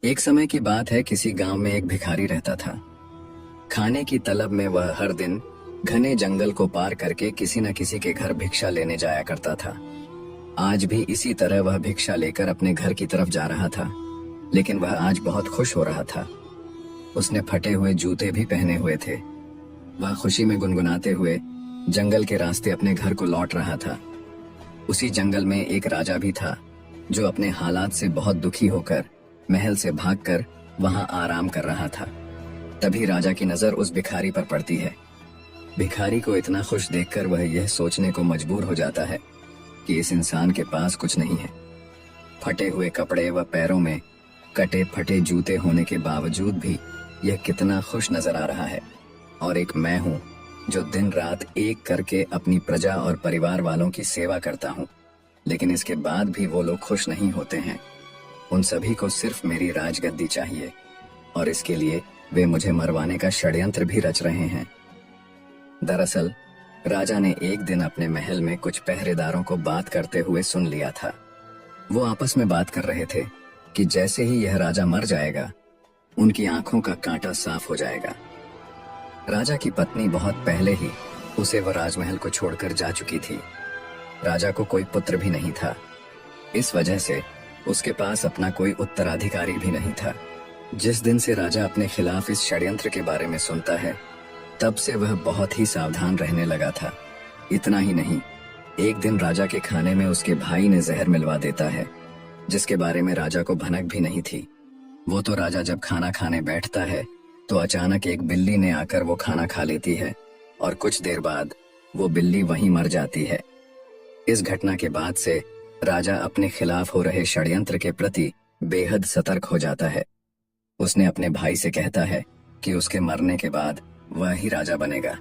एक समय की बात है, किसी गांव में एक भिखारी रहता था। खाने की तलब में वह हर दिन घने जंगल को पार करके किसी न किसी के घर भिक्षा लेने जाया करता था। आज भी इसी तरह वह भिक्षा लेकर अपने घर की तरफ जा रहा था, लेकिन वह आज बहुत खुश हो रहा था। उसने फटे हुए जूते भी पहने हुए थे। वह खुशी में गुनगुनाते हुए जंगल के रास्ते अपने घर को लौट रहा था। उसी जंगल में एक राजा भी था, जो अपने हालात से बहुत दुखी होकर महल से भागकर वहां आराम कर रहा था। तभी राजा की नजर उस भिखारी पर पड़ती है। भिखारी को इतना खुश देखकर वह यह सोचने को मजबूर हो जाता है कि इस इंसान के पास कुछ नहीं है। फटे हुए कपड़े व पैरों में कटे फटे जूते होने के बावजूद भी यह कितना खुश नजर आ रहा है। और एक मैं हूं जो दिन रात एक करके अपनी प्रजा और परिवार वालों की सेवा करता हूं, लेकिन इसके बाद भी वो लोग खुश नहीं होते हैं। उन सभी को सिर्फ मेरी राजगद्दी चाहिए, और इसके लिए वे मुझे मरवाने का षड्यंत्र भी रच रहे हैं। दरअसल राजा ने एक दिन अपने महल में कुछ पहरेदारों को बात करते हुए सुन लिया था। वो आपस में बात कर रहे थे कि जैसे ही यह राजा मर जाएगा, उनकी आंखों का कांटा साफ हो जाएगा। राजा की पत्नी बहुत पहले ही उसे वह राजमहल को छोड़कर जा चुकी थी। राजा को कोई पुत्र भी नहीं था। इस वजह से उसके पास अपना कोई उत्तराधिकारी भी नहीं था। जिस दिन से राजा अपने खिलाफ इस षड्यंत्र के बारे में सुनता है, तब से वह बहुत ही सावधान रहने लगा था। इतना ही नहीं, एक दिन राजा के खाने में उसके भाई ने जहर मिलवा देता है, जिसके बारे में राजा को भनक भी नहीं थी। वो तो राजा जब खाना खाने बैठता है तो अचानक एक बिल्ली ने आकर वो खाना खा लेती है, और कुछ देर बाद वो बिल्ली वहीं मर जाती है। इस घटना के बाद से राजा अपने खिलाफ हो रहे षड्यंत्र के प्रति बेहद सतर्क हो जाता है। उसने अपने भाई से कहता है कि उसके मरने के बाद वह ही राजा बनेगा,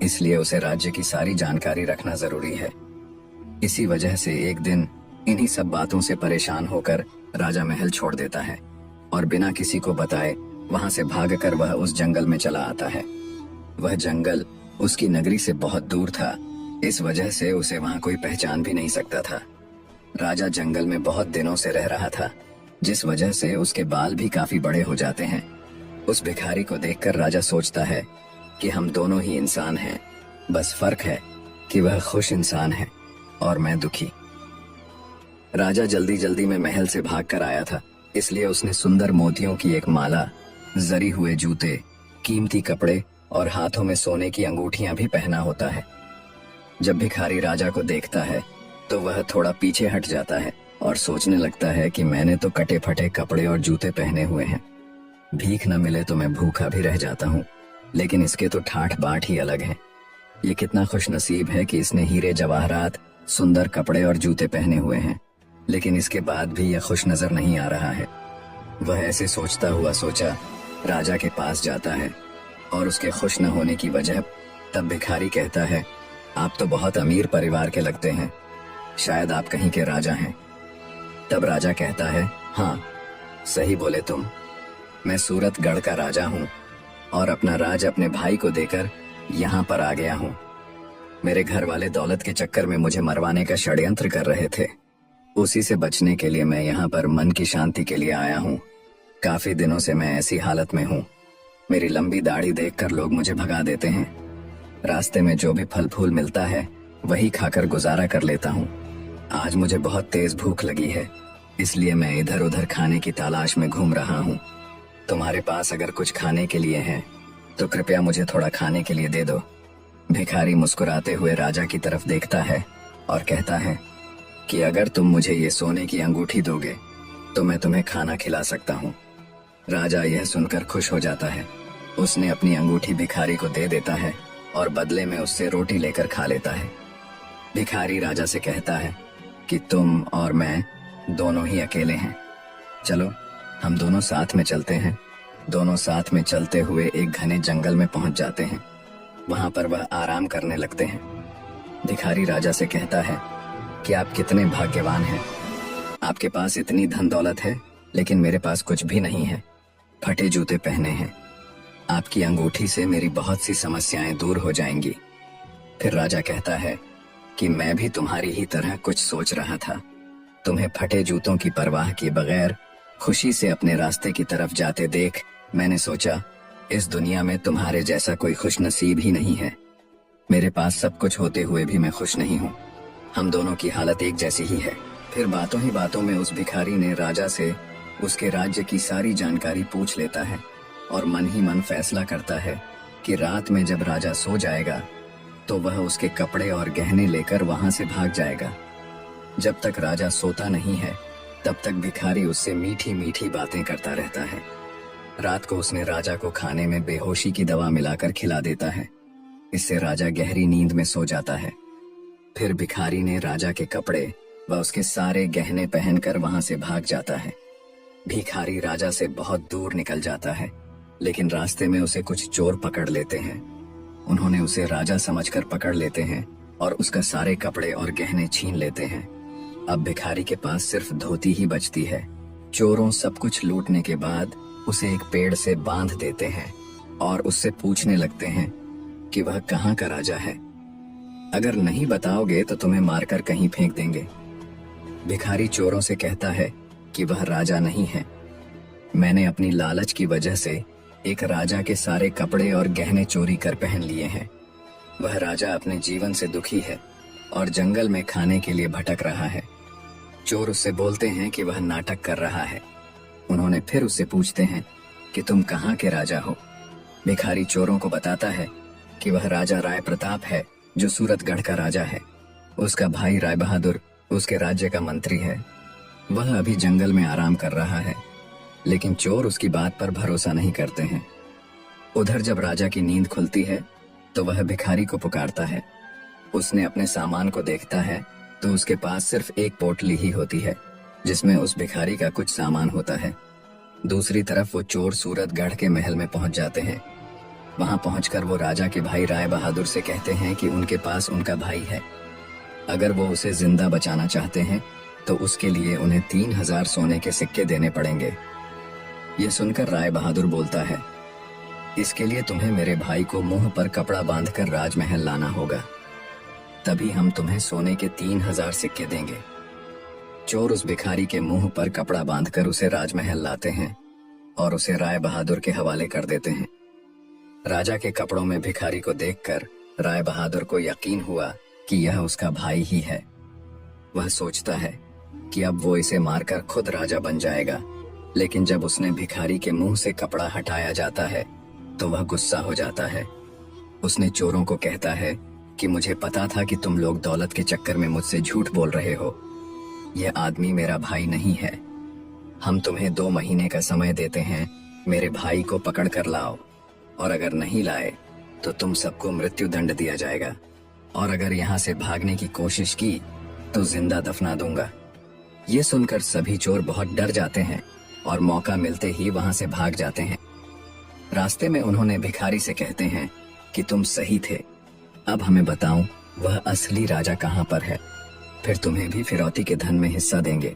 इसलिए उसे राज्य की सारी जानकारी रखना जरूरी है। इसी वजह से एक दिन इन्हीं सब बातों से परेशान होकर राजा महल छोड़ देता है, और बिना किसी को बताए वहां से भागकर वह उस जंगल में चला आता है। वह जंगल उसकी नगरी से बहुत दूर था, इस वजह से उसे वहां कोई पहचान भी नहीं सकता था। राजा जंगल में बहुत दिनों से रह रहा था, जिस वजह से उसके बाल भी काफी बड़े हो जाते हैं। उस भिखारी को देखकर राजा सोचता है कि हम दोनों ही इंसान हैं, बस फर्क है कि वह खुश इंसान है और मैं दुखी। राजा जल्दी जल्दी में महल से भागकर आया था, इसलिए उसने सुंदर मोतियों की एक माला, जरी हुए जूते, कीमती कपड़े और हाथों में सोने की अंगूठियां भी पहना होता है। जब भिखारी राजा को देखता है तो वह थोड़ा पीछे हट जाता है और सोचने लगता है कि मैंने तो कटे फटे कपड़े और जूते पहने हुए हैं। भीख न मिले तो मैं भूखा भी रह जाता हूँ, लेकिन इसके तो ठाठ बाट ही अलग है। ये कितना खुशनसीब है कि इसने हीरे जवाहरात, सुंदर कपड़े और जूते पहने हुए हैं, लेकिन इसके बाद भी यह खुश नजर नहीं आ रहा है। वह ऐसे सोचता हुआ राजा के पास जाता है और उसके खुश न होने की वजह। तब भिखारी कहता है, आप तो बहुत अमीर परिवार के लगते हैं, शायद आप कहीं के राजा हैं। तब राजा कहता है, हाँ सही बोले तुम, मैं सूरतगढ़ का राजा हूँ और अपना राज अपने भाई को देकर यहाँ पर आ गया हूँ। मेरे घर वाले दौलत के चक्कर में मुझे मरवाने का षड्यंत्र कर रहे थे, उसी से बचने के लिए मैं यहाँ पर मन की शांति के लिए आया हूँ। काफी दिनों से मैं ऐसी हालत में हूँ, मेरी लंबी दाढ़ी देखकर लोग मुझे भगा देते हैं। रास्ते में जो भी फल फूल मिलता है वही खाकर गुजारा कर लेता हूँ। आज मुझे बहुत तेज भूख लगी है, इसलिए मैं इधर उधर खाने की तलाश में घूम रहा हूँ। तुम्हारे पास अगर कुछ खाने के लिए है तो कृपया मुझे थोड़ा खाने के लिए दे दो। भिखारी मुस्कुराते हुए राजा की तरफ देखता है और कहता है कि अगर तुम मुझे ये सोने की अंगूठी दोगे तो मैं तुम्हें खाना खिला सकता हूँ। राजा यह सुनकर खुश हो जाता है। उसने अपनी अंगूठी भिखारी को दे देता है और बदले में उससे रोटी लेकर खा लेता है। भिखारी राजा से कहता है कि तुम और मैं दोनों ही अकेले हैं, चलो हम दोनों साथ में चलते हैं। दोनों साथ में चलते हुए एक घने जंगल में पहुंच जाते हैं। वहां पर वह आराम करने लगते हैं। भिखारी राजा से कहता है कि आप कितने भाग्यवान हैं, आपके पास इतनी धन दौलत है, लेकिन मेरे पास कुछ भी नहीं है। फटे जूते पहने हैं, आपकी अंगूठी से मेरी बहुत सी समस्याएं दूर हो जाएंगी। फिर राजा कहता है कि मैं भी तुम्हारी ही तरह कुछ सोच रहा था। तुम्हें फटे जूतों की परवाह किए बगैर खुशी से अपने रास्ते की तरफ जाते देख मैंने सोचा, इस दुनिया में तुम्हारे जैसा कोई खुशनसीब ही नहीं है। मेरे पास सब कुछ होते हुए भी मैं खुश नहीं हूँ। हम दोनों की हालत एक जैसी ही है। फिर बातों ही बातों में उस भिखारी ने राजा से उसके राज्य की सारी जानकारी पूछ लेता है और मन ही मन फैसला करता है कि रात में जब राजा सो जाएगा तो वह उसके कपड़े और गहने लेकर वहां से भाग जाएगा। जब तक राजा सोता नहीं है तब तक भिखारी उससे मीठी मीठी बातें करता रहता है। रात को उसने राजा को खाने में बेहोशी की दवा मिलाकर खिला देता है। इससे राजा गहरी नींद में सो जाता है। फिर भिखारी ने राजा के कपड़े व उसके सारे गहने पहनकर वहां से भाग जाता है। भिखारी राजा से बहुत दूर निकल जाता है, लेकिन रास्ते में उसे कुछ चोर पकड़ लेते हैं। उन्होंने उसे राजा समझकर पकड़ लेते हैं और उसका सारे कपड़े और गहने छीन लेते हैं। अब भिखारी के पास सिर्फ धोती ही बचती है। चोरों सब कुछ लूटने के बाद उसे एक पेड़ से बांध देते हैं और उससे पूछने लगते हैं कि वह कहाँ का राजा है। अगर नहीं बताओगे तो तुम्हें मारकर कहीं फेंक देंगे। भिखारी चोरों से कहता है कि वह राजा नहीं है। मैंने अपनी लालच की वजह से एक राजा के सारे कपड़े और गहने चोरी कर पहन लिए हैं। वह राजा अपने जीवन से दुखी है और जंगल में खाने के लिए भटक रहा है। चोर उससे बोलते हैं कि वह नाटक कर रहा है। उन्होंने फिर उससे पूछते हैं कि तुम कहाँ के राजा हो। भिखारी चोरों को बताता है कि वह राजा राय प्रताप है, जो सूरतगढ़ का राजा है। उसका भाई राय बहादुर उसके राज्य का मंत्री है। वह अभी जंगल में आराम कर रहा है, लेकिन चोर उसकी बात पर भरोसा नहीं करते हैं। उधर जब राजा की नींद खुलती है तो वह भिखारी को पुकारता है। उसने अपने सामान को देखता है तो उसके पास सिर्फ एक पोटली ही होती है, जिसमें उस भिखारी का कुछ सामान होता है। दूसरी तरफ वो चोर सूरतगढ़ के महल में पहुंच जाते हैं। वहां पहुंचकर वो राजा के भाई राय बहादुर से कहते हैं कि उनके पास उनका भाई है। अगर वो उसे जिंदा बचाना चाहते हैं तो उसके लिए उन्हें 3000 सोने के सिक्के देने पड़ेंगे। ये सुनकर राय बहादुर बोलता है, इसके लिए तुम्हें मेरे भाई को मुंह पर कपड़ा बांधकर राजमहल लाना होगा, तभी हम तुम्हें सोने के 3000 सिक्के देंगे। चोर उस भिखारी के मुंह पर कपड़ा बांधकर उसे राजमहल लाते हैं और उसे राय बहादुर के हवाले कर देते हैं। राजा के कपड़ों में भिखारी को देखकर राय बहादुर को यकीन हुआ कि यह उसका भाई ही है। वह सोचता है कि अब वो इसे मारकर खुद राजा बन जाएगा, लेकिन जब उसने भिखारी के मुंह से कपड़ा हटाया जाता है तो वह गुस्सा हो जाता है। उसने चोरों को कहता है कि मुझे पता था कि तुम लोग दौलत के चक्कर में मुझसे झूठ बोल रहे हो। यह आदमी मेरा भाई नहीं है। हम तुम्हें 2 महीने का समय देते हैं, मेरे भाई को पकड़ कर लाओ, और अगर नहीं लाए तो तुम सबको मृत्यु दंड दिया जाएगा, और अगर यहाँ से भागने की कोशिश की तो जिंदा दफना दूंगा। ये सुनकर सभी चोर बहुत डर जाते हैं और मौका मिलते ही वहां से भाग जाते हैं। रास्ते में उन्होंने भिखारी से कहते हैं कि तुम सही थे, अब हमें बताओ वह असली राजा कहाँ पर है, फिर तुम्हें भी फिरौती के धन में हिस्सा देंगे।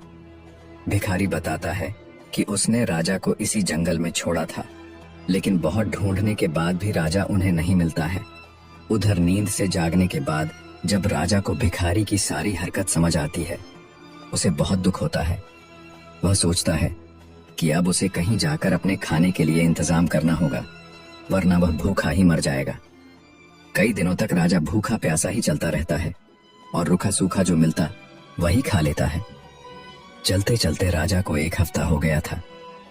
भिखारी बताता है कि उसने राजा को इसी जंगल में छोड़ा था, लेकिन बहुत ढूंढने के बाद भी राजा उन्हें नहीं मिलता है। उधर नींद से जागने के बाद जब राजा को भिखारी की सारी हरकत समझ आती है, उसे बहुत दुख होता है। वह सोचता है कि अब उसे कहीं जाकर अपने खाने के लिए इंतजाम करना होगा, वरना वह भूखा ही मर जाएगा। कई दिनों तक राजा भूखा प्यासा ही चलता रहता है और रूखा सूखा जो मिलता वही खा लेता है। चलते चलते राजा को 1 हफ्ता हो गया था।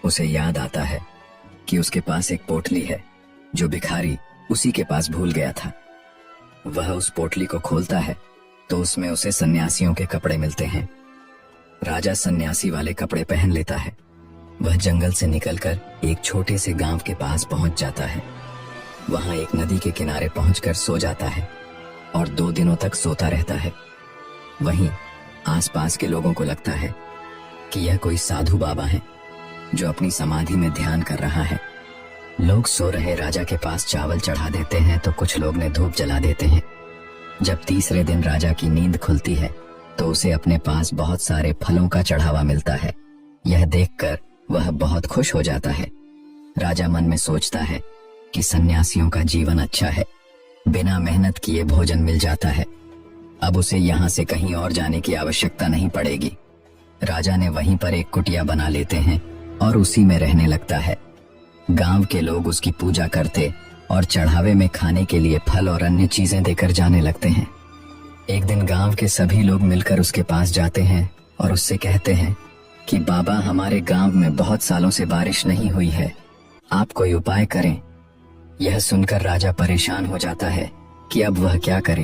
उसे याद आता है कि उसके पास एक पोटली है जो भिखारी उसी के पास भूल गया था। वह उस पोटली को खोलता है तो उसमें उसे सन्यासियों के कपड़े मिलते हैं। राजा सन्यासी वाले कपड़े पहन लेता है। वह जंगल से निकलकर एक छोटे से गांव के पास पहुंच जाता है। वहां एक नदी के किनारे पहुंचकर सो जाता है और 2 दिनों तक सोता रहता है। वहीं आसपास के लोगों को लगता है कि यह कोई साधु बाबा है जो अपनी समाधि में ध्यान कर रहा है। लोग सो रहे राजा के पास चावल चढ़ा देते हैं तो कुछ लोग ने धूप जला देते हैं। जब तीसरे दिन राजा की नींद खुलती है तो उसे अपने पास बहुत सारे फलों का चढ़ावा मिलता है। यह देखकर वह बहुत खुश हो जाता है। राजा मन में सोचता है कि सन्यासियों का जीवन अच्छा है, बिना मेहनत किए भोजन मिल जाता है। अब उसे यहाँ से कहीं और जाने की आवश्यकता नहीं पड़ेगी। राजा ने वहीं पर एक कुटिया बना लेते हैं और उसी में रहने लगता है। गांव के लोग उसकी पूजा करते और चढ़ावे में खाने के लिए फल और अन्य चीजें देकर जाने लगते हैं। एक दिन गांव के सभी लोग मिलकर उसके पास जाते हैं और उससे कहते हैं कि बाबा, हमारे गांव में बहुत सालों से बारिश नहीं हुई है, आप कोई उपाय करें। यह सुनकर राजा परेशान हो जाता है कि अब वह क्या करे।